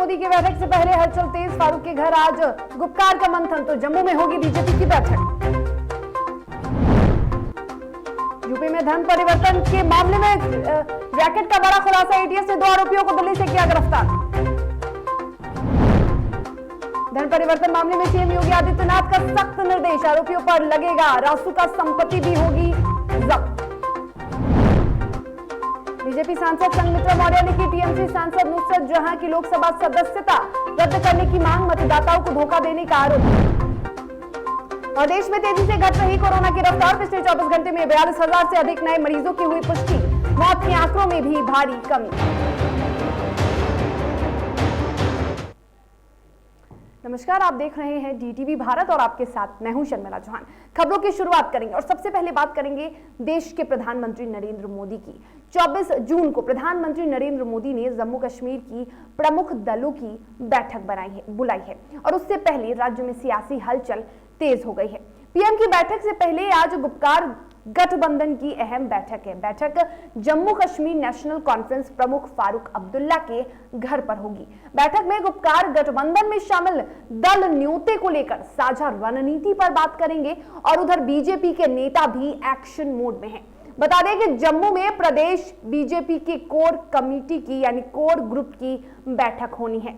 मोदी की बैठक से पहले हलचल तेज, फारूक के घर आज गुपकार का मंथन, तो जम्मू में होगी बीजेपी की बैठक। यूपी में धन परिवर्तन के मामले में रैकेट का बड़ा खुलासा, एटीएस ने 2 आरोपियों को दिल्ली से किया गिरफ्तार। धन परिवर्तन मामले में सीएम योगी आदित्यनाथ का सख्त निर्देश, आरोपियों पर लगेगा रासुका संपत्ति भी होगी जब्त। बीजेपी सांसद संघमित्रा मौर्य ने की टीएमसी सांसद नुसरत जहां की लोकसभा सदस्यता रद्द करने की मांग, मतदाताओं को धोखा देने का आरोप। और देश में तेजी से घट रही कोरोना की रफ्तार, पिछले 24 घंटे में 42,000 से अधिक नए मरीजों की हुई पुष्टि, मौत के आंकड़ों में भी भारी कमी। नमस्कार, आप देख रहे हैं डीटीवी भारत और आपके साथ मैं हूं शर्मिला चौहान। खबरों की शुरुआत करेंगे और सबसे पहले बात करेंगे देश के प्रधानमंत्री नरेंद्र मोदी की। 24 जून को प्रधानमंत्री नरेंद्र मोदी ने जम्मू कश्मीर की प्रमुख दलों की बैठक बुलाई है और उससे पहले राज्य में सियासी हलचल तेज हो गई है। पीएम की बैठक से पहले आज गुपकार गठबंधन की अहम बैठक है। बैठक जम्मू कश्मीर नेशनल कॉन्फ्रेंस प्रमुख फारूक अब्दुल्ला के घर पर होगी। बैठक में गुपकार गठबंधन में शामिल दल न्योते को लेकर साझा रणनीति पर बात करेंगे और उधर बीजेपी के नेता भी एक्शन मोड में हैं। बता दें कि जम्मू में प्रदेश बीजेपी के कोर कमेटी की यानी कोर ग्रुप की बैठक होनी है।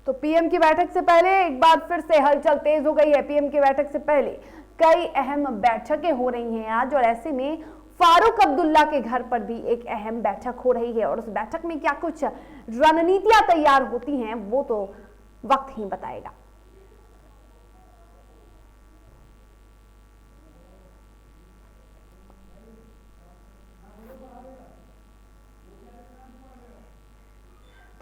तो पीएम की बैठक से पहले एक बार फिर से हलचल तेज हो गई है। पीएम की बैठक से पहले कई अहम बैठकें हो रही हैं आज, और ऐसे में फारूक अब्दुल्ला के घर पर भी एक अहम बैठक हो रही है और उस बैठक में क्या कुछ रणनीतियां तैयार होती हैं वो तो वक्त ही बताएगा।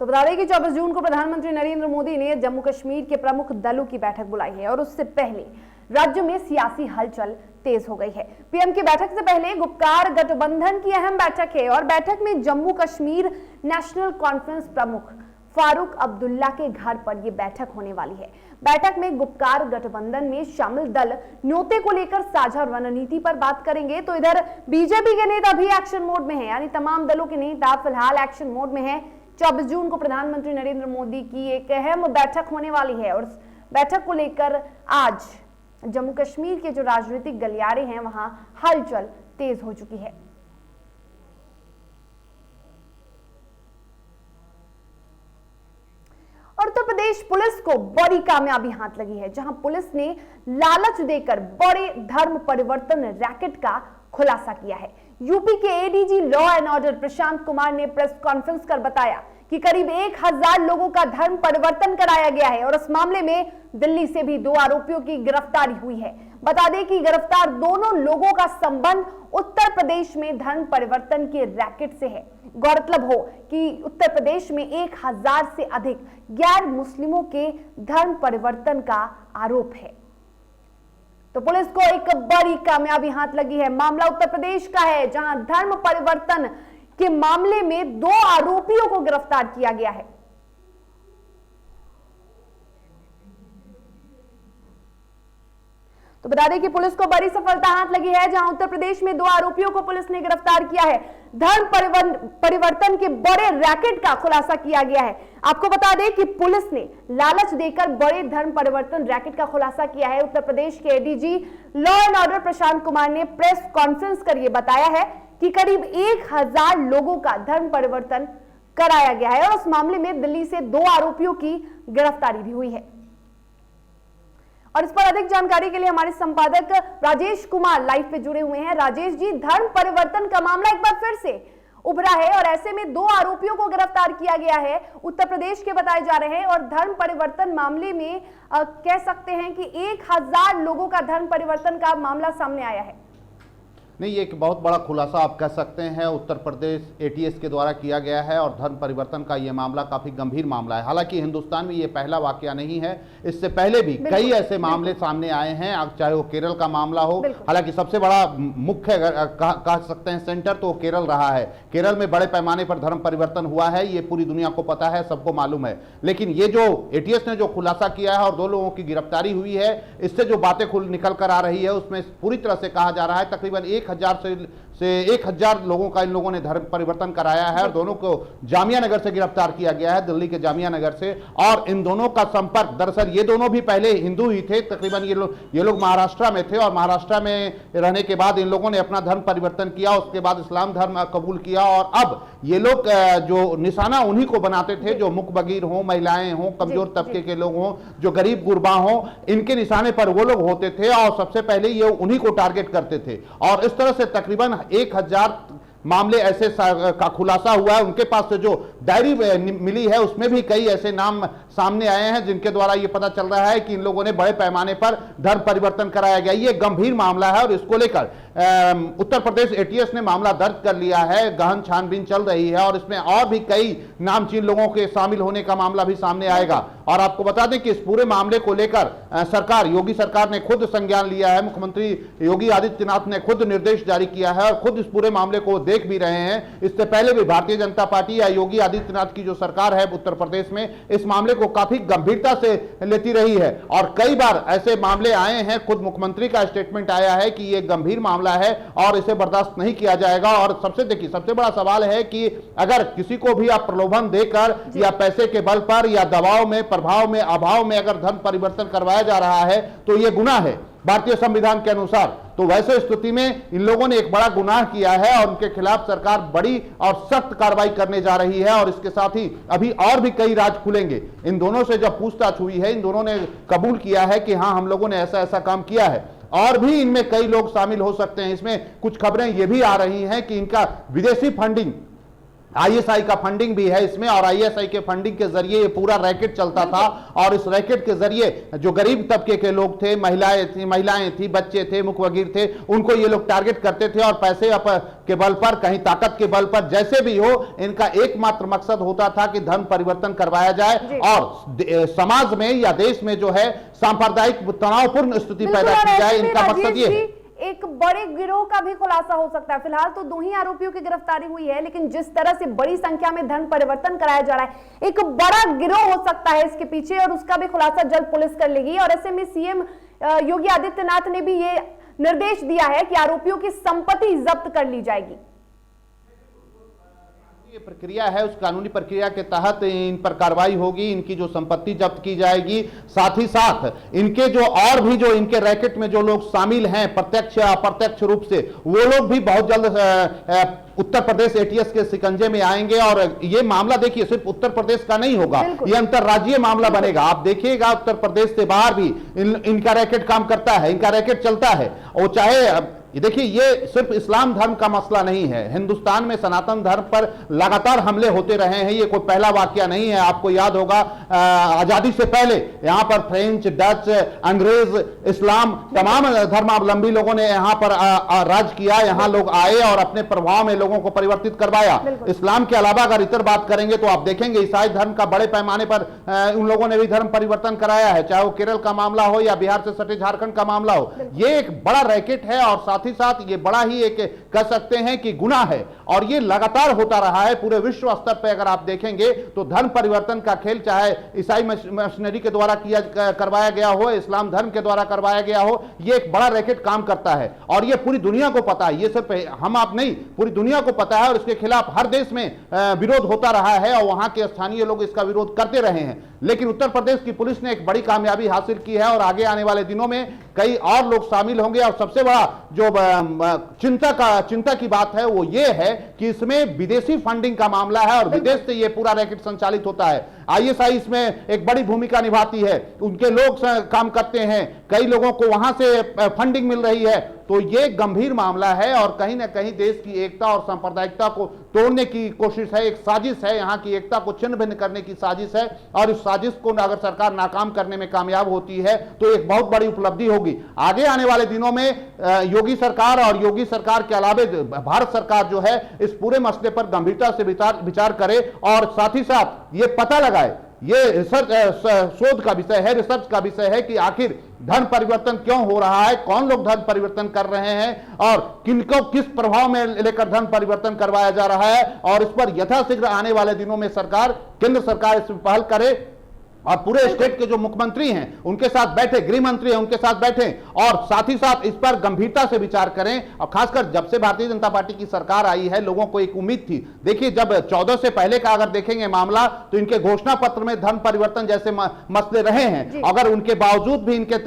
तो बता दें कि 24 जून को प्रधानमंत्री नरेंद्र मोदी ने जम्मू कश्मीर के प्रमुख दलों की बैठक बुलाई है और उससे पहले राज्य में सियासी हलचल तेज हो गई है। पीएम की बैठक से पहले गुपकार गठबंधन की अहम बैठक है और बैठक में जम्मू कश्मीर नेशनल कॉन्फ्रेंस प्रमुख फारूक अब्दुल्ला के घर पर यह बैठक होने वाली है। बैठक में गुपकार गठबंधन में शामिल दल न्योते को लेकर साझा रणनीति पर बात करेंगे। तो इधर बीजेपी के नेता भी एक्शन मोड में है, यानी तमाम दलों के नेता फिलहाल एक्शन मोड में है। 24 जून को प्रधानमंत्री नरेंद्र मोदी की एक अहम बैठक होने वाली है और उस बैठक को लेकर आज जम्मू कश्मीर के जो राजनीतिक गलियारे हैं वहां हलचल तेज हो चुकी है। और उत्तर प्रदेश पुलिस को बड़ी कामयाबी हाथ लगी है, जहां पुलिस ने लालच देकर बड़े धर्म परिवर्तन रैकेट का खुलासा किया है। यूपी के ADG law and order Prashant Kumar ने प्रेस कॉन्फ्रेंस कर बताया कि करीब 1000 लोगों का धर्म परिवर्तन कराया गया है और इस मामले में दिल्ली से भी 2 आरोपियों की गिरफ्तारी हुई है। बता दें कि गिरफ्तार दोनों लोगों का संबंध उत्तर प्रदेश में धर्म परिवर्तन के रैकेट से है। गौरतलब हो कि उत्तर प्रदेश में 1000 से अधिक गैर मुस्लिमों के धर्म परिवर्तन का आरोप है। तो पुलिस को एक बड़ी कामयाबी हाथ लगी है। मामला उत्तर प्रदेश का है, जहां धर्म परिवर्तन के मामले में 2 आरोपियों को गिरफ्तार किया गया है। तो बता दें कि पुलिस को बड़ी सफलता हाथ लगी है, जहां उत्तर प्रदेश में 2 आरोपियों को पुलिस ने गिरफ्तार किया है। धर्म परिवर्तन के बड़े रैकेट का खुलासा किया गया है। आपको बता दें कि पुलिस ने लालच देकर बड़े धर्म परिवर्तन रैकेट का खुलासा किया है। उत्तर प्रदेश के ADG law and order Prashant Kumar ने प्रेस कॉन्फ्रेंस कर यह बताया है कि करीब 1000 लोगों का धर्म परिवर्तन कराया गया है और उस मामले में दिल्ली से 2 आरोपियों की गिरफ्तारी भी हुई है। और इस पर अधिक जानकारी के लिए हमारे संपादक राजेश कुमार लाइव पे जुड़े हुए हैं। राजेश जी, धर्म परिवर्तन का मामला एक बार फिर से उभरा है और ऐसे में 2 आरोपियों को गिरफ्तार किया गया है, उत्तर प्रदेश के बताए जा रहे हैं। और धर्म परिवर्तन मामले में कह सकते हैं कि 1000 लोगों का धर्म परिवर्तन का मामला सामने आया है। नहीं, ये एक बहुत बड़ा खुलासा आप कह सकते हैं उत्तर प्रदेश एटीएस के द्वारा किया गया है और धर्म परिवर्तन का ये मामला काफ़ी गंभीर मामला है। हालांकि हिंदुस्तान में ये पहला वाकया नहीं है, इससे पहले भी कई ऐसे मामले सामने आए हैं, चाहे वो केरल का मामला हो। हालांकि सबसे बड़ा मुख्य कह सकते हैं सेंटर तो केरल रहा है। केरल में बड़े पैमाने पर धर्म परिवर्तन हुआ है, ये पूरी दुनिया को पता है, सबको मालूम है। लेकिन ये जो एटीएस ने जो खुलासा किया है और 2 लोगों की गिरफ्तारी हुई है, इससे जो बातें निकल कर आ रही है उसमें पूरी तरह से कहा जा रहा है तकरीबन 1000 से 1000 लोगों का इन लोगों ने धर्म परिवर्तन कराया है और दोनों को जामिया नगर से गिरफ्तार किया गया है, दिल्ली के जामिया नगर से। और इन दोनों का संपर्क, दरअसल ये दोनों भी पहले हिंदू ही थे, तकरीबन ये लोग महाराष्ट्र में थे और महाराष्ट्र में रहने के बाद इन लोगों ने अपना धर्म परिवर्तन किया, उसके बाद इस्लाम धर्म कबूल किया और अब ये लोग जो निशाना उन्हीं को बनाते थे जो मुकबगीर हों, महिलाएं हों, कमजोर तबके के लोग हों, जो गरीब गुरबा हों, इनके निशाने पर वो लोग होते थे और सबसे पहले ये उन्हीं को टारगेट करते थे। और इस तरह से तकरीबन 1000 मामले ऐसे का खुलासा हुआ है। उनके पास से जो डायरी मिली है उसमें भी कई ऐसे नाम सामने आए हैं जिनके द्वारा ये पता चल रहा है कि इन लोगों ने बड़े पैमाने पर धर्म परिवर्तन कराया गया। ये गंभीर मामला है और इसको लेकर उत्तर प्रदेश एटीएस ने मामला दर्ज कर लिया है, गहन छानबीन चल रही है और इसमें और भी कई नामचीन लोगों के शामिल होने का मामला भी सामने आएगा। और आपको बता दें कि इस पूरे मामले को लेकर सरकार, योगी सरकार ने खुद संज्ञान लिया है। मुख्यमंत्री योगी आदित्यनाथ ने खुद निर्देश जारी किया है और खुद इस पूरे मामले को देख भी रहे हैं। इससे पहले भी भारतीय जनता पार्टी या योगी आदित्यनाथ की जो सरकार है उत्तर प्रदेश में इस मामले को काफी गंभीरता से लेती रही है और कई बार ऐसे मामले आए हैं। खुद मुख्यमंत्री का स्टेटमेंट आया है कि यह गंभीर मामला है और इसे बर्दाश्त नहीं किया जाएगा। और सबसे बड़ा सवाल है कि अगर किसी को भी आप प्रलोभन देकर या पैसे के बल पर या दबाव में, प्रभाव में, अभाव में अगर धर्म परिवर्तन करवाया जा रहा है तो यह गुनाह है भारतीय संविधान के अनुसार। तो वैसे स्थिति में इन लोगों ने एक बड़ा गुनाह किया है और उनके खिलाफ सरकार बड़ी और सख्त कार्रवाई करने जा रही है। और इसके साथ ही अभी और भी कई राज खुलेंगे। इन दोनों से जब पूछताछ हुई है, इन दोनों ने कबूल किया है कि हाँ, हम लोगों ने ऐसा ऐसा काम किया है और भी इनमें कई लोग शामिल हो सकते हैं। इसमें कुछ खबरें ये भी आ रही हैं कि इनका विदेशी फंडिंग, आईएसआई का फंडिंग भी है इसमें और आईएसआई के फंडिंग के जरिए ये पूरा रैकेट चलता था। और इस रैकेट के जरिए जो गरीब तबके के लोग थे, महिलाएं थी, बच्चे थे, मुखबिर थे, उनको ये लोग टारगेट करते थे और पैसे के बल पर, कहीं ताकत के बल पर, जैसे भी हो, इनका एकमात्र मकसद होता था कि धर्म परिवर्तन करवाया जाए और समाज में या देश में जो है सांप्रदायिक तनावपूर्ण स्थिति पैदा की जाए। इनका मकसद ये है। एक बड़े गिरोह का भी खुलासा हो सकता है। फिलहाल तो 2 ही आरोपियों की गिरफ्तारी हुई है, लेकिन जिस तरह से बड़ी संख्या में धर्म परिवर्तन कराया जा रहा है, एक बड़ा गिरोह हो सकता है इसके पीछे और उसका भी खुलासा जल्द पुलिस कर लेगी। और ऐसे में सीएम योगी आदित्यनाथ ने भी ये निर्देश दिया है कि आरोपियों की संपत्ति जब्त कर ली जाएगी। ये प्रक्रिया है, उस कानूनी प्रक्रिया के तहत इन पर कार्रवाई होगी, इनकी जो संपत्ति जब्त की जाएगी। साथ ही साथ इनके जो और भी जो इनके रैकेट में जो लोग शामिल हैं प्रत्यक्ष या अप्रत्यक्ष रूप से, वो लोग भी बहुत जल्द उत्तर प्रदेश एटीएस के शिकंजे में आएंगे। और ये मामला देखिए सिर्फ उत्तर प्रदेश का नहीं होगा, ये अंतरराज्यीय मामला बनेगा। आप देखिएगा उत्तर प्रदेश से बाहर भी इनका रैकेट काम करता है, इनका रैकेट चलता है। और चाहे ये देखिए, ये सिर्फ इस्लाम धर्म का मसला नहीं है। हिंदुस्तान में सनातन धर्म पर लगातार हमले होते रहे हैं, ये कोई पहला वाकया नहीं है। आपको याद होगा आजादी से पहले यहाँ पर फ्रेंच, डच, अंग्रेज, इस्लाम, तमाम धर्मावलंबी लोगों ने यहाँ पर राज किया। यहाँ लोग आए और अपने प्रभाव में लोगों को परिवर्तित करवाया। इस्लाम के अलावा अगर इतर बात करेंगे तो आप देखेंगे ईसाई धर्म का बड़े पैमाने पर उन लोगों ने भी धर्म परिवर्तन कराया है, चाहे वो केरल का मामला हो या बिहार से सटे झारखंड का मामला हो। ये एक बड़ा रैकेट है और साथ ही साथ ये बड़ा ही एक कह सकते हैं कि गुनाह है और ये लगातार होता रहा है पूरे विश्व स्तर पर। अगर आप देखेंगे तो धर्म परिवर्तन का खेल चाहे ईसाई मिशनरी के द्वारा करवाया गया हो, इस्लाम धर्म के द्वारा करवाया गया हो, ये एक बड़ा रैकेट काम करता है और ये पूरी दुनिया को पता है। ये सिर्फ हम आप नहीं, पूरी दुनिया को पता है और इसके खिलाफ हर देश में विरोध होता रहा है और वहां के स्थानीय लोग इसका विरोध करते रहे हैं। लेकिन उत्तर प्रदेश की पुलिस ने एक बड़ी कामयाबी हासिल की है और आगे आने वाले दिनों में कई और लोग शामिल होंगे। और सबसे बड़ा जो चिंता की बात है वो ये है कि इसमें विदेशी फंडिंग का मामला है और विदेश से ये पूरा रैकेट संचालित होता है। आईएसआई इसमें एक बड़ी भूमिका निभाती है, उनके लोग काम करते हैं, कई लोगों को वहां से फंडिंग मिल रही है। तो ये गंभीर मामला है और कहीं ना कहीं देश की एकता और सांप्रदायिकता को तोड़ने की कोशिश है, एक साजिश है, यहाँ की एकता को छिन्न भिन्न करने की साजिश है। और इस साजिश को अगर सरकार नाकाम करने में कामयाब होती है तो एक बहुत बड़ी उपलब्धि होगी। आगे आने वाले दिनों में योगी सरकार और योगी सरकार के अलावे भारत सरकार जो है इस पूरे मसले पर गंभीरता से विचार करे और साथ ही साथ ये पता लगाए, ये शोध का विषय है, रिसर्च का विषय है कि आखिर धर्म परिवर्तन क्यों हो रहा है, कौन लोग धर्म परिवर्तन कर रहे हैं और किनको किस प्रभाव में लेकर धर्म परिवर्तन करवाया जा रहा है। और इस पर यथाशीघ्र आने वाले दिनों में सरकार, केंद्र सरकार इस पर पहल करे और पूरे स्टेट के जो मुख्यमंत्री हैं उनके साथ बैठे, गृह मंत्री हैं उनके साथ बैठे और साथ ही साथ इस पर गंभीरता से विचार करें। और खासकर जब से भारतीय जनता पार्टी की सरकार आई है, लोगों को एक उम्मीद थी। देखिए, जब 14 से पहले का अगर देखेंगे मामला, तो इनके घोषणा पत्र में धर्म परिवर्तन जैसे मसले रहे हैं। अगर उनके बावजूद भी, इनके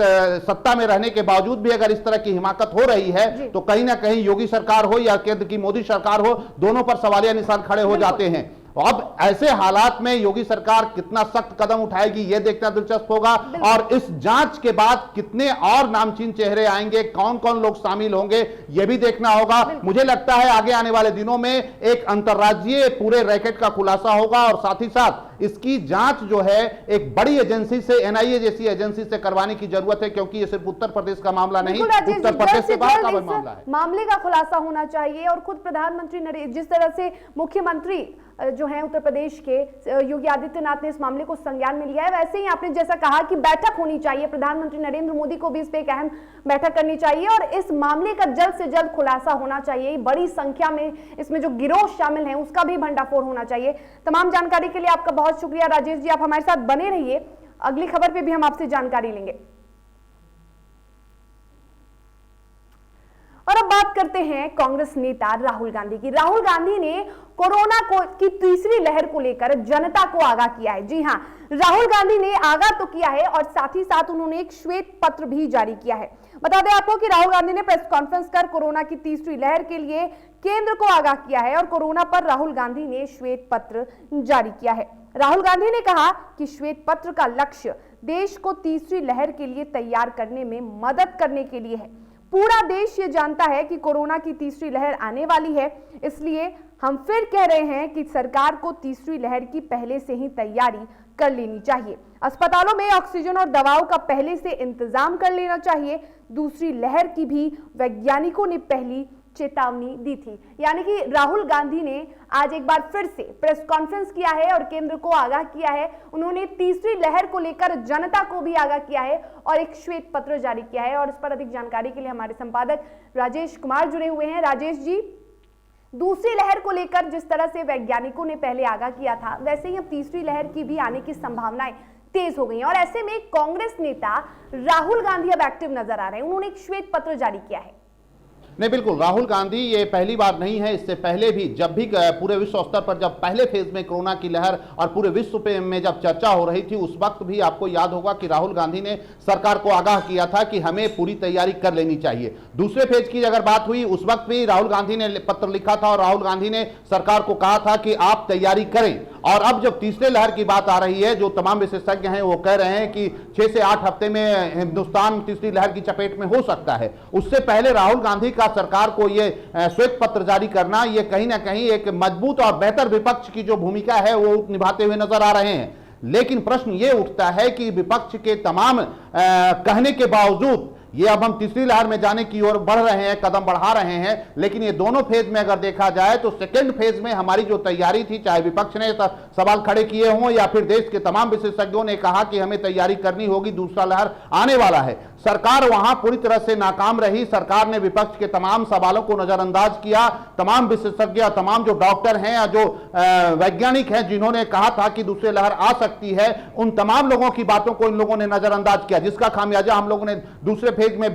सत्ता में रहने के बावजूद भी अगर इस तरह की हिमाकत हो रही है, तो कहीं ना कहीं योगी सरकार हो या केंद्र की मोदी सरकार हो, दोनों पर सवालिया निशान खड़े हो जाते हैं। अब ऐसे हालात में योगी सरकार कितना सख्त कदम उठाएगी, यह देखना दिलचस्प होगा। और इस जांच के बाद कितने और नामचीन चेहरे आएंगे, कौन कौन लोग शामिल होंगे, यह भी देखना होगा। मुझे लगता है आगे आने वाले दिनों में एक अंतर्राज्यीय पूरे रैकेट का खुलासा होगा और साथ ही साथ इसकी जांच जो है एक बड़ी एजेंसी से, एनआईए जैसी एजेंसी से करवाने की जरूरत है, क्योंकि ये सिर्फ उत्तर प्रदेश का मामला नहीं, उत्तर प्रदेश से बाहर का मामला है। मामले का खुलासा होना चाहिए और खुद प्रधानमंत्री जिस तरह से मुख्यमंत्री जो है उत्तर प्रदेश के योगी आदित्यनाथ ने इस मामले को संज्ञान में लिया है, वैसे ही आपने जैसा कहा कि बैठक होनी चाहिए, प्रधानमंत्री नरेंद्र मोदी को भी इस पे एक अहम बैठक करनी चाहिए और इस मामले का जल्द से जल्द खुलासा होना चाहिए। बड़ी संख्या में इसमें जो गिरोह शामिल हैं उसका भी भंडाफोड़ होना चाहिए। तमाम जानकारी के लिए आपका बहुत शुक्रिया राजेश जी, आप हमारे साथ बने रहिए, अगली खबर पे भी हम आपसे जानकारी लेंगे। और अब बात करते हैं कांग्रेस नेता राहुल गांधी की। राहुल गांधी ने कोरोना की तीसरी लहर को लेकर जनता को आगाह किया है। जी हां, राहुल गांधी ने आगाह तो किया है और साथ ही साथ उन्होंने एक श्वेत पत्र भी जारी किया है। बता दें आपको कि राहुल गांधी ने प्रेस कॉन्फ्रेंस कर कोरोना की तीसरी लहर के लिए केंद्र को आगाह किया है और कोरोना पर राहुल गांधी ने श्वेत पत्र जारी किया है। राहुल गांधी ने कहा कि श्वेत पत्र का लक्ष्य देश को तीसरी लहर के लिए तैयार करने में मदद करने के लिए है। पूरा देश ये जानता है कि कोरोना की तीसरी लहर आने वाली है, इसलिए हम फिर कह रहे हैं कि सरकार को तीसरी लहर की पहले से ही तैयारी कर लेनी चाहिए। अस्पतालों में ऑक्सीजन और दवाओं का पहले से इंतजाम कर लेना चाहिए। दूसरी लहर की भी वैज्ञानिकों ने पहली चेतावनी दी थी। यानी कि राहुल गांधी ने आज एक बार फिर से प्रेस कॉन्फ्रेंस किया है और केंद्र को आगाह किया है। उन्होंने तीसरी लहर को लेकर जनता को भी आगाह किया है और एक श्वेत पत्र जारी किया है। और इस पर अधिक जानकारी के लिए हमारे संपादक राजेश कुमार जुड़े हुए हैं। राजेश जी, दूसरी लहर को लेकर जिस तरह से वैज्ञानिकों ने पहले आगाह किया था, वैसे ही अब तीसरी लहर की भी आने की संभावनाएं तेज हो गई हैं और ऐसे में कांग्रेस नेता राहुल गांधी अब एक्टिव नजर आ रहे हैं। उन्होंने एक श्वेत पत्र जारी किया है। नहीं, बिल्कुल, राहुल गांधी ये पहली बार नहीं है, इससे पहले भी जब भी पूरे विश्व स्तर पर जब पहले फेज में कोरोना की लहर और पूरे विश्व पे में जब चर्चा हो रही थी, उस वक्त भी आपको याद होगा कि राहुल गांधी ने सरकार को आगाह किया था कि हमें पूरी तैयारी कर लेनी चाहिए। दूसरे फेज की अगर बात हुई, उस वक्त भी राहुल गांधी ने पत्र लिखा था और राहुल गांधी ने सरकार को कहा था कि आप तैयारी करें। और अब जब तीसरे लहर की बात आ रही है, जो तमाम विशेषज्ञ हैं वो कह रहे हैं कि 6 से 8 हफ्ते में हिंदुस्तान तीसरी लहर की चपेट में हो सकता है। उससे पहले राहुल गांधी का सरकार को ये श्वेत पत्र जारी करना, ये कहीं ना कहीं एक मजबूत और बेहतर विपक्ष की जो भूमिका है वो निभाते हुए नजर आ रहे हैं। लेकिन प्रश्न ये उठता है कि विपक्ष के तमाम कहने के बावजूद ये अब हम तीसरी लहर में जाने की ओर बढ़ रहे हैं, कदम बढ़ा रहे हैं। लेकिन ये दोनों फेज में अगर देखा जाए तो सेकेंड फेज में हमारी जो तैयारी थी, चाहे विपक्ष ने सवाल खड़े किए हों या फिर देश के तमाम विशेषज्ञों ने कहा कि हमें तैयारी करनी होगी, दूसरा लहर आने वाला है, सरकार वहां पूरी तरह से नाकाम रही। सरकार ने विपक्ष के तमाम सवालों को नजरअंदाज किया। तमाम विशेषज्ञ, तमाम जो डॉक्टर हैं या जो वैज्ञानिक हैं जिन्होंने कहा था कि दूसरी लहर आ सकती है, उन तमाम लोगों की बातों को इन लोगों ने नजरअंदाज किया, जिसका खामियाजा हम लोगों ने दूसरे फेज में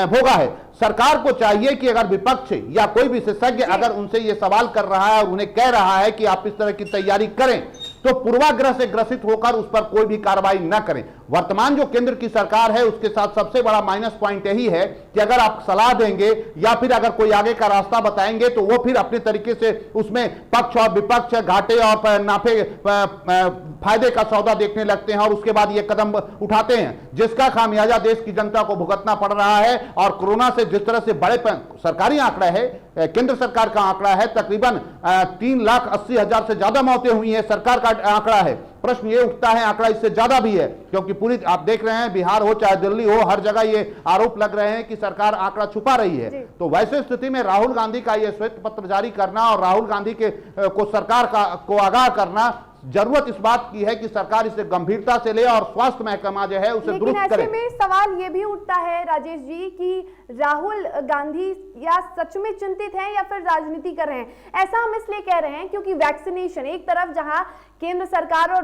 भोगा है। सरकार को चाहिए कि अगर विपक्ष या कोई विशेषज्ञ अगर उनसे यह सवाल कर रहा है और उन्हें कह रहा है कि आप इस तरह की तैयारी करें, तो पूर्वाग्रह से ग्रसित होकर उस पर कोई भी कार्रवाई न करें। वर्तमान जो केंद्र की सरकार है उसके साथ सबसे बड़ा माइनस पॉइंट यही है कि अगर आप सलाह देंगे या फिर अगर कोई आगे का रास्ता बताएंगे तो वो फिर अपने तरीके से उसमें पक्ष और विपक्ष, घाटे और नाफे फायदे का सौदा देखने लगते हैं और उसके बाद ये कदम उठाते हैं, जिसका खामियाजा देश की जनता को भुगतना पड़ रहा है। और कोरोना से जिस तरह से बड़े सरकारी आंकड़ा है, केंद्र सरकार का आंकड़ा है, तकरीबन 3,80,000 से ज्यादा मौतें हुई हैं, सरकार का आंकड़ा है। प्रश्न ये उठता है, आंकड़ा इससे ज्यादा भी है, क्योंकि पूरी आप देख रहे हैं बिहार हो चाहे दिल्ली हो, हर जगह ये आरोप लग रहे हैं कि सरकार आंकड़ा छुपा रही है। तो वैसे स्थिति में राहुल गांधी का ये श्वेत पत्र जारी करना और राहुल गांधी को सरकार को आगाह करना जरूरत इस बात की है कि सरकार इसे गंभीरता से ले और स्वास्थ्य महकमा जो है उसे दुरुस्त करे। ऐसे में सवाल ये भी उठता है राजेश जी कि राहुल गांधी या सच में चिंतित हैं या फिर राजनीति कर रहे हैं। ऐसा हम इसलिए कह रहे हैं क्योंकि वैक्सीनेशन एक तरफ जहां केंद्र सरकार और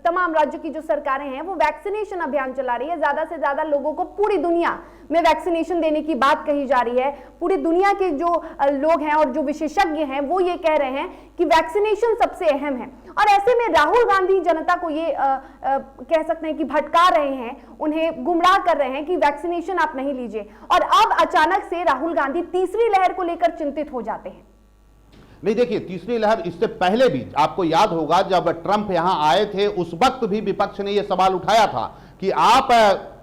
तमाम राज्यों की जो सरकारें हैं वो वैक्सीनेशन अभियान चला रही है, ज्यादा से ज्यादा लोगों को पूरी दुनिया में वैक्सीनेशन देने की बात कही जा रही है। पूरी दुनिया के जो लोग हैं और जो विशेषज्ञ हैं वो ये कह रहे हैं कि वैक्सीनेशन सबसे अहम है। और ऐसे में राहुल गांधी जनता को ये कह सकते हैं कि भटका रहे हैं, उन्हें गुमराह कर रहे हैं कि वैक्सीनेशन आप नहीं लीजिए। और अब अचानक से राहुल गांधी तीसरी लहर को लेकर चिंतित हो जाते हैं। नहीं, देखिए, तीसरी लहर इससे पहले भी आपको याद होगा जब ट्रंप यहां आए थे उस वक्त भी विपक्ष ने यह सवाल उठाया था कि आप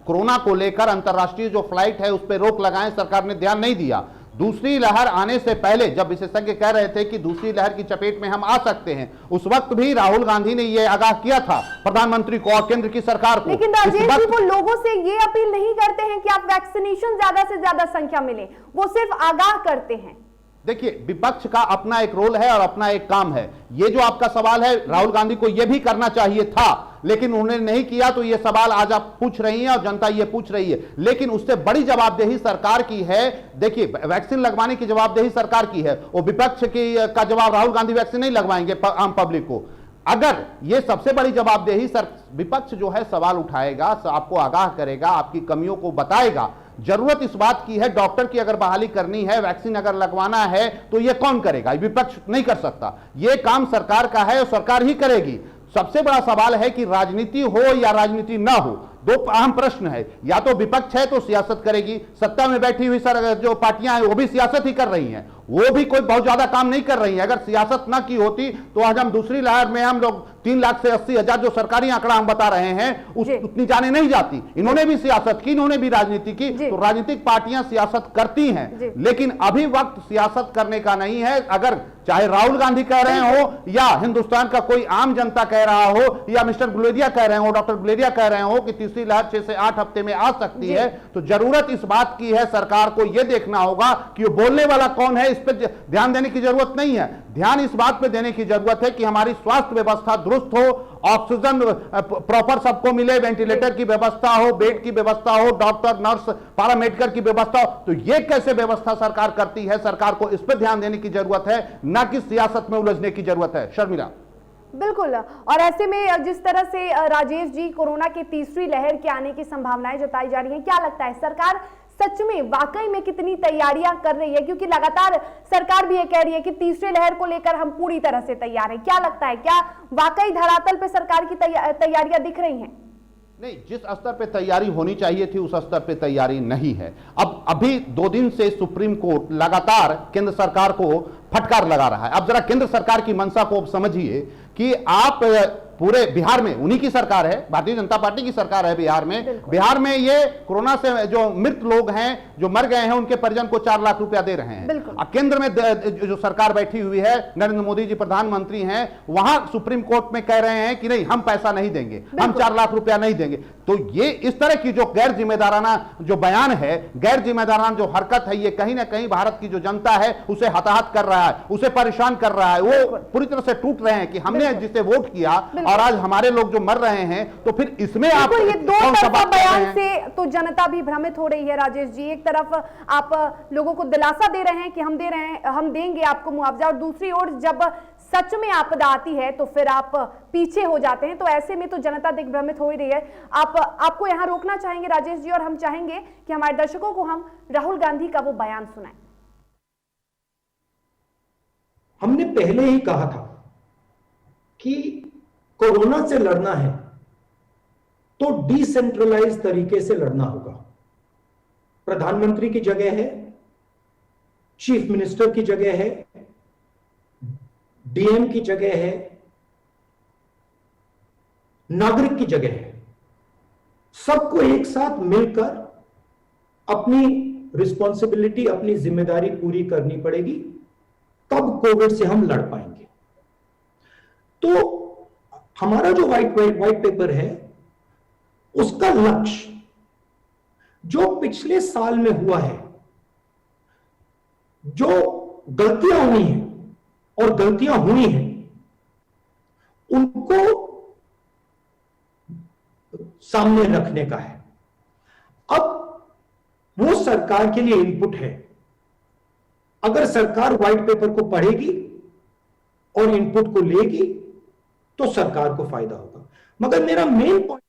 कोरोना को लेकर अंतर्राष्ट्रीय जो फ्लाइट है उस पर रोक लगाएं, सरकार ने ध्यान नहीं दिया। दूसरी लहर आने से पहले जब विशेषज्ञ कह रहे थे कि दूसरी लहर की चपेट में हम आ सकते हैं, उस वक्त भी राहुल गांधी ने यह आगाह किया था प्रधानमंत्री को और केंद्र की सरकार को। लेकिन राजेश जी वो लोगों से ये अपील नहीं करते हैं कि आप वैक्सीनेशन ज्यादा से ज्यादा संख्या में लें, वो सिर्फ आगाह करते हैं। देखिए, विपक्ष का अपना एक रोल है और अपना एक काम है। ये जो आपका सवाल है, राहुल गांधी को यह भी करना चाहिए था लेकिन उन्होंने नहीं किया, तो ये सवाल आज आप पूछ रही हैं और जनता ये पूछ रही है। लेकिन उससे बड़ी जवाबदेही सरकार की है। देखिए, वैक्सीन लगवाने की जवाबदेही सरकार की है, वो विपक्ष की का जवाब राहुल गांधी वैक्सीन नहीं लगवाएंगे आम पब्लिक को। अगर ये सबसे बड़ी जवाबदेही विपक्ष जो है सवाल उठाएगा, आपको आगाह करेगा, आपकी कमियों को बताएगा। जरूरत इस बात की है, डॉक्टर की अगर बहाली करनी है, वैक्सीन अगर लगवाना है, तो ये कौन करेगा? विपक्ष नहीं कर सकता। ये काम सरकार का है और सरकार ही करेगी। सबसे बड़ा सवाल है कि राजनीति हो या राजनीति ना हो, दो अहम प्रश्न है। या तो विपक्ष है तो सियासत करेगी, सत्ता में बैठी हुई जो पार्टियां हैं वो भी सियासत ही कर रही हैं, वो भी कोई बहुत ज्यादा काम नहीं कर रही हैं। अगर सियासत ना की होती तो आज हम दूसरी लहर में हम लोग 3 लाख से 80 हजार जो सरकारी आंकड़ा हम बता रहे हैं उतनी जाने नहीं जाती। इन्होंने भी सियासत की, इन्होंने भी राजनीति की। तो राजनीतिक पार्टियां सियासत करती हैं, लेकिन अभी वक्त सियासत करने का नहीं है। अगर चाहे राहुल गांधी कह रहे हो या हिंदुस्तान का कोई आम जनता कह रहा हो या मिस्टर गुलेरिया कह रहे हो, डॉक्टर गुलेरिया कह रहे हो कि तीसरी लहर 6 से 8 हफ्ते में आ सकती है, तो जरूरत इस बात की है, सरकार को यह देखना होगा कि वो बोलने वाला कौन है। इस पर ध्यान देने की जरूरत नहीं है। ध्यान इस बात पे देने की जरूरत है कि हमारी स्वास्थ्य व्यवस्था दुरुस्त हो, ऑक्सीजन प्रॉपर सबको मिले, वेंटिलेटर की व्यवस्था हो, बेड की व्यवस्था हो, डॉक्टर नर्स पैरामेडिकल की व्यवस्था हो। तो ये कैसे व्यवस्था सरकार करती है, सरकार को इस पर ध्यान देने की जरूरत है, ना कि सियासत में उलझने की जरूरत है। शर्मिला, बिल्कुल। और ऐसे में जिस तरह से राजेश जी कोरोना की तीसरी लहर के आने की संभावनाएं जताई जा रही हैं, क्या लगता है सरकार सच में वाकई में कितनी तैयारियां कर रही है? क्योंकि लगातार सरकार भी ये कह रही है कि तीसरी लहर को लेकर हम पूरी तरह से तैयार हैं। क्या लगता है, क्या वाकई धरातल पे सरकार की तैयारियां दिख रही हैं? नहीं, जिस स्तर पे तैयारी होनी चाहिए थी उस स्तर पे तैयारी नहीं है। अब अभी 2 दिन से सुप्रीम कोर्ट लगातार केंद्र सरकार को फटकार लगा रहा है। अब जरा केंद्र सरकार की मंशा को समझिए कि आप पूरे बिहार में, उन्हीं की सरकार है, भारतीय जनता पार्टी की सरकार है बिहार में। बिहार में ये कोरोना से जो मृत लोग हैं, जो मर गए हैं, उनके परिजन को 4 लाख रुपया दे रहे हैं। केंद्र में जो सरकार बैठी हुई है, नरेंद्र मोदी जी प्रधानमंत्री हैं, वहां सुप्रीम कोर्ट में कह रहे हैं कि नहीं, हम पैसा नहीं देंगे, हम 4 लाख रुपया नहीं देंगे। तो ये इस तरह की जो गैर जिम्मेदाराना जो बयान है, गैर जिम्मेदाराना जो हरकत है, ये कहीं ना कहीं भारत की जो जनता है उसे हताहत कर रहा है, उसे परेशान कर रहा है। वो पूरी तरह से टूट रहे हैं कि हमने जिसे वोट किया और आज हमारे लोग जो मर रहे हैं, तो फिर इसमें आप ये दो तरफा बयान से तो जनता भी भ्रमित हो रही है राजेश जी। एक तरफ आप लोगों को दिलासा दे रहे हैं कि हम दे रहे हैं, हम देंगे आपको मुआवजा, और दूसरी ओर जब सच में आपदा आती है तो फिर आप पीछे हो जाते हैं। तो ऐसे में तो जनता दिग्भ्रमित हो ही रही है। आपको यहां रोकना चाहेंगे राजेश जी, और हम चाहेंगे कि हमारे दर्शकों को हम राहुल गांधी का वो बयान सुनाएं। हमने पहले ही कहा था कि कोरोना से लड़ना है तो डिसेंट्रलाइज तरीके से लड़ना होगा। प्रधानमंत्री की जगह है, चीफ मिनिस्टर की जगह है, डीएम की जगह है, नागरिक की जगह है। सबको एक साथ मिलकर अपनी रिस्पॉन्सिबिलिटी, अपनी जिम्मेदारी पूरी करनी पड़ेगी, तब कोविड से हम लड़ पाएंगे। तो हमारा जो व्हाइट पेपर है, उसका लक्ष्य जो पिछले साल में हुआ है, जो गलतियां हुई हैं और गलतियां हुई हैं, उनको सामने रखने का है। अब वो सरकार के लिए इनपुट है। अगर सरकार व्हाइट पेपर को पढ़ेगी और इनपुट को लेगी तो सरकार को फायदा होगा। मगर मेरा मेन पॉइंट,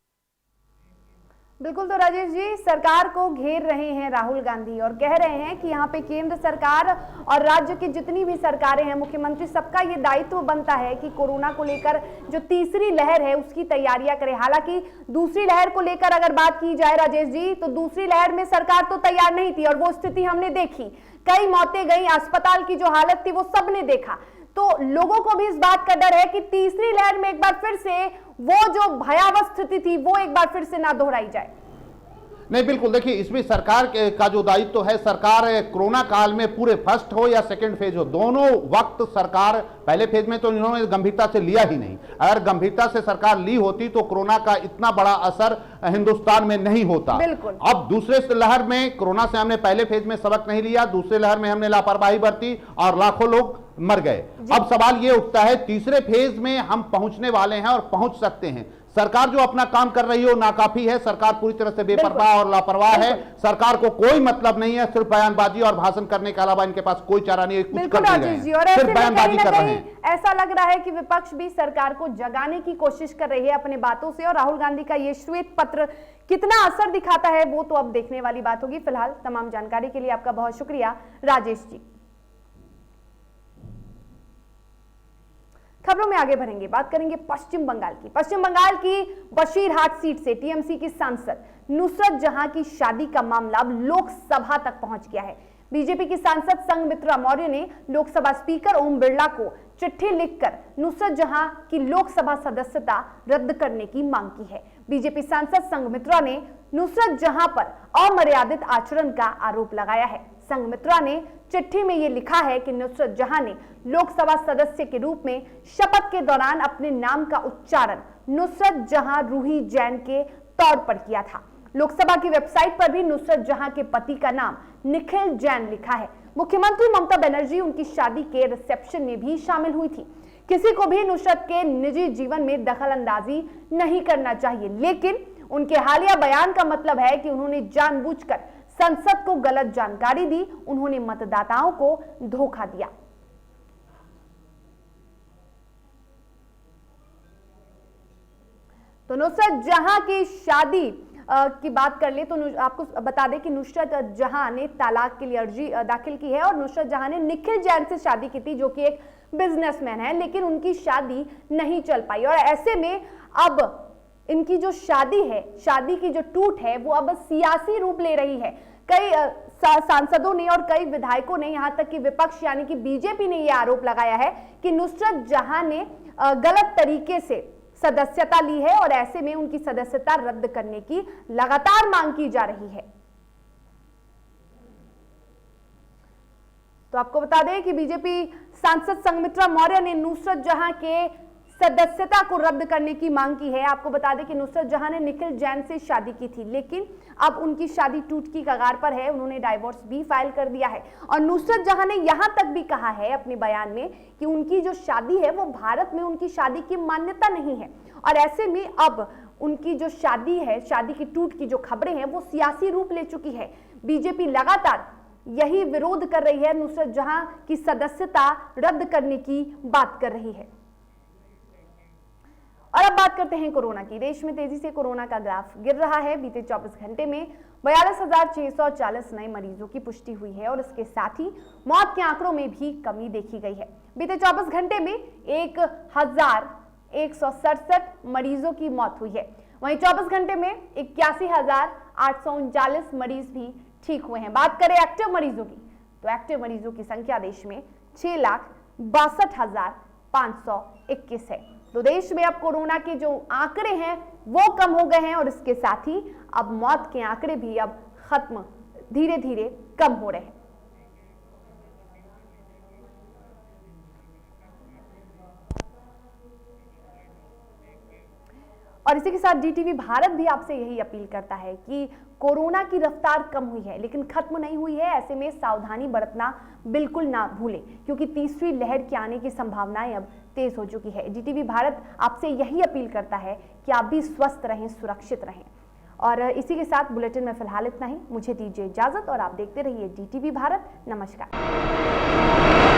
बिल्कुल, तो राजेश जी, सरकार को घेर रहे हैं राहुल गांधी और कह रहे हैं कि यहाँ पे केंद्र सरकार और राज्य की जितनी भी सरकारें हैं, मुख्यमंत्री, सबका ये दायित्व बनता है कि कोरोना को लेकर जो तीसरी लहर है उसकी तैयारियां करें। हालांकि दूसरी लहर को लेकर अगर बात की जाए राजेश जी, तो दूसरी लहर में सरकार तो तैयार नहीं थी और वो स्थिति हमने देखी, कई मौतें गई, अस्पताल की जो हालत थी वो सबने देखा। तो लोगों को भी इस बात का डर है कि तीसरी लहर में एक बार फिर से वो जो भयावह स्थिति थी वो एक बार फिर से ना दोहराई जाए। नहीं, बिल्कुल, देखिए, इसमें सरकार का जो दायित्व तो है, सरकार कोरोना काल में पूरे फर्स्ट हो या सेकंड फेज हो, दोनों वक्त सरकार, पहले फेज में तो इन्होंने गंभीरता से लिया ही नहीं। अगर गंभीरता से सरकार ली होती तो कोरोना का इतना बड़ा असर हिंदुस्तान में नहीं होता। अब दूसरे लहर में कोरोना से हमने पहले फेज में सबक नहीं लिया, दूसरे लहर में हमने लापरवाही बरती और लाखों लोग मर गए। अब सवाल यह उठता है, तीसरे फेज में हम पहुंचने वाले हैं और पहुंच सकते हैं। सरकार जो अपना काम कर रही है वो नाकाफी है, सरकार पूरी तरह से बेपरवाह और लापरवाह है। सरकार को कोई मतलब नहीं है, सिर्फ बयानबाजी और भाषण करने के अलावा इनके पास कोई चारा नहीं है, कुछ कर नहीं रहे हैं, सिर्फ बयानबाजी कर रहे हैं। ऐसा लग रहा है कि विपक्ष भी सरकार को जगाने की कोशिश कर रही है अपने बातों से, और राहुल गांधी का ये श्वेत पत्र कितना असर दिखाता है वो तो अब देखने वाली बात होगी। फिलहाल तमाम जानकारी के लिए आपका बहुत शुक्रिया राजेश जी। खबरों में आगे बढ़ेंगे, बात करेंगे पश्चिम बंगाल की। पश्चिम बंगाल की बशीरहाट सीट से टीएमसी की सांसद नुसरत जहां की शादी का मामला अब लोकसभा तक पहुंच गया है। बीजेपी की सांसद संघमित्रा मौर्य ने लोकसभा स्पीकर ओम बिरला को चिट्ठी लिखकर नुसरत जहां की लोकसभा सदस्यता रद्द करने की मांग की है। बीजेपी सांसद संघमित्रा ने नुसरत जहां पर अमर्यादित आचरण का आरोप लगाया है। संघमित्रा ने चिट्ठी में यह लिखा है कि नुसरत जहां ने लोकसभा सदस्य के रूप में शपथ के दौरान अपने नाम का उच्चारण नुसरत जहां रूही जैन के तौर पर किया था। लोकसभा की वेबसाइट पर भी नुसरत जहां के पति का नाम निखिल जैन लिखा है। मुख्यमंत्री ममता बनर्जी उनकी शादी के रिसेप्शन में भी शामिल हुई थी। किसी को भी नुसरत के निजी जीवन में दखलंदाजी नहीं करना चाहिए, लेकिन उनके हालिया बयान का मतलब है कि उन्होंने जानबूझकर संसद को गलत जानकारी दी, उन्होंने मतदाताओं को धोखा दिया। तो नुसरत जहां की शादी की बात कर ले तो आपको बता दें कि नुसरत जहां ने तलाक के लिए अर्जी दाखिल की है और नुसरत जहां ने निखिल जैन से शादी की थी जो कि एक बिजनेसमैन है, लेकिन उनकी शादी नहीं चल पाई और ऐसे में अब इनकी जो शादी है, शादी की जो टूट है वो अब सियासी रूप ले रही है। कई सांसदों ने और कई विधायकों ने, यहां तक कि विपक्ष यानी कि बीजेपी ने यह आरोप लगाया है कि नुसरत जहां ने गलत तरीके से सदस्यता ली है और ऐसे में उनकी सदस्यता रद्द करने की लगातार मांग की जा रही है। तो आपको बता दें कि बीजेपी सांसद संघमित्रा मौर्य ने नुसरत जहां के सदस्यता को रद्द करने की मांग की है। आपको बता दें कि नुसरत जहां ने निखिल जैन से शादी की थी, लेकिन अब उनकी शादी टूट की कगार पर है, उन्होंने डाइवोर्स भी फाइल कर दिया है। और नुसरत जहां ने यहां तक भी कहा है अपने बयान में कि उनकी जो शादी है वो भारत में उनकी शादी की मान्यता नहीं है और ऐसे में अब उनकी जो शादी है, शादी की टूट की जो खबरें हैं वो सियासी रूप ले चुकी है। बीजेपी लगातार यही विरोध कर रही है, नुसरत जहां की सदस्यता रद्द करने की बात कर रही है। और अब बात करते हैं कोरोना की। देश में तेजी से कोरोना का ग्राफ गिर रहा है। बीते 24 घंटे में 42,640 नए मरीजों की पुष्टि हुई है और इसके साथ ही मौत के आंकड़ों में भी कमी देखी गई है। बीते 24 घंटे में 1,167 मरीजों की मौत हुई है। वहीं 24 घंटे में 81,839 मरीज भी ठीक हुए हैं। बात करें एक्टिव मरीजों की, तो एक्टिव मरीजों की संख्या देश में 6,62,521 है। तो देश में अब कोरोना के जो आंकड़े हैं वो कम हो गए हैं और इसके साथ ही अब मौत के आंकड़े भी अब खत्म, धीरे धीरे कम हो रहे हैं। और इसी के साथ डीटीवी भारत भी आपसे यही अपील करता है कि कोरोना की रफ्तार कम हुई है लेकिन खत्म नहीं हुई है। ऐसे में सावधानी बरतना बिल्कुल ना भूलें, क्योंकि तीसरी लहर के आने की संभावनाएं अब तेज हो चुकी है। जीटीवी भारत आपसे यही अपील करता है कि आप भी स्वस्थ रहें, सुरक्षित रहें। और इसी के साथ बुलेटिन में फिलहाल इतना ही। मुझे दीजिए इजाजत और आप देखते रहिए जीटीवी भारत। नमस्कार।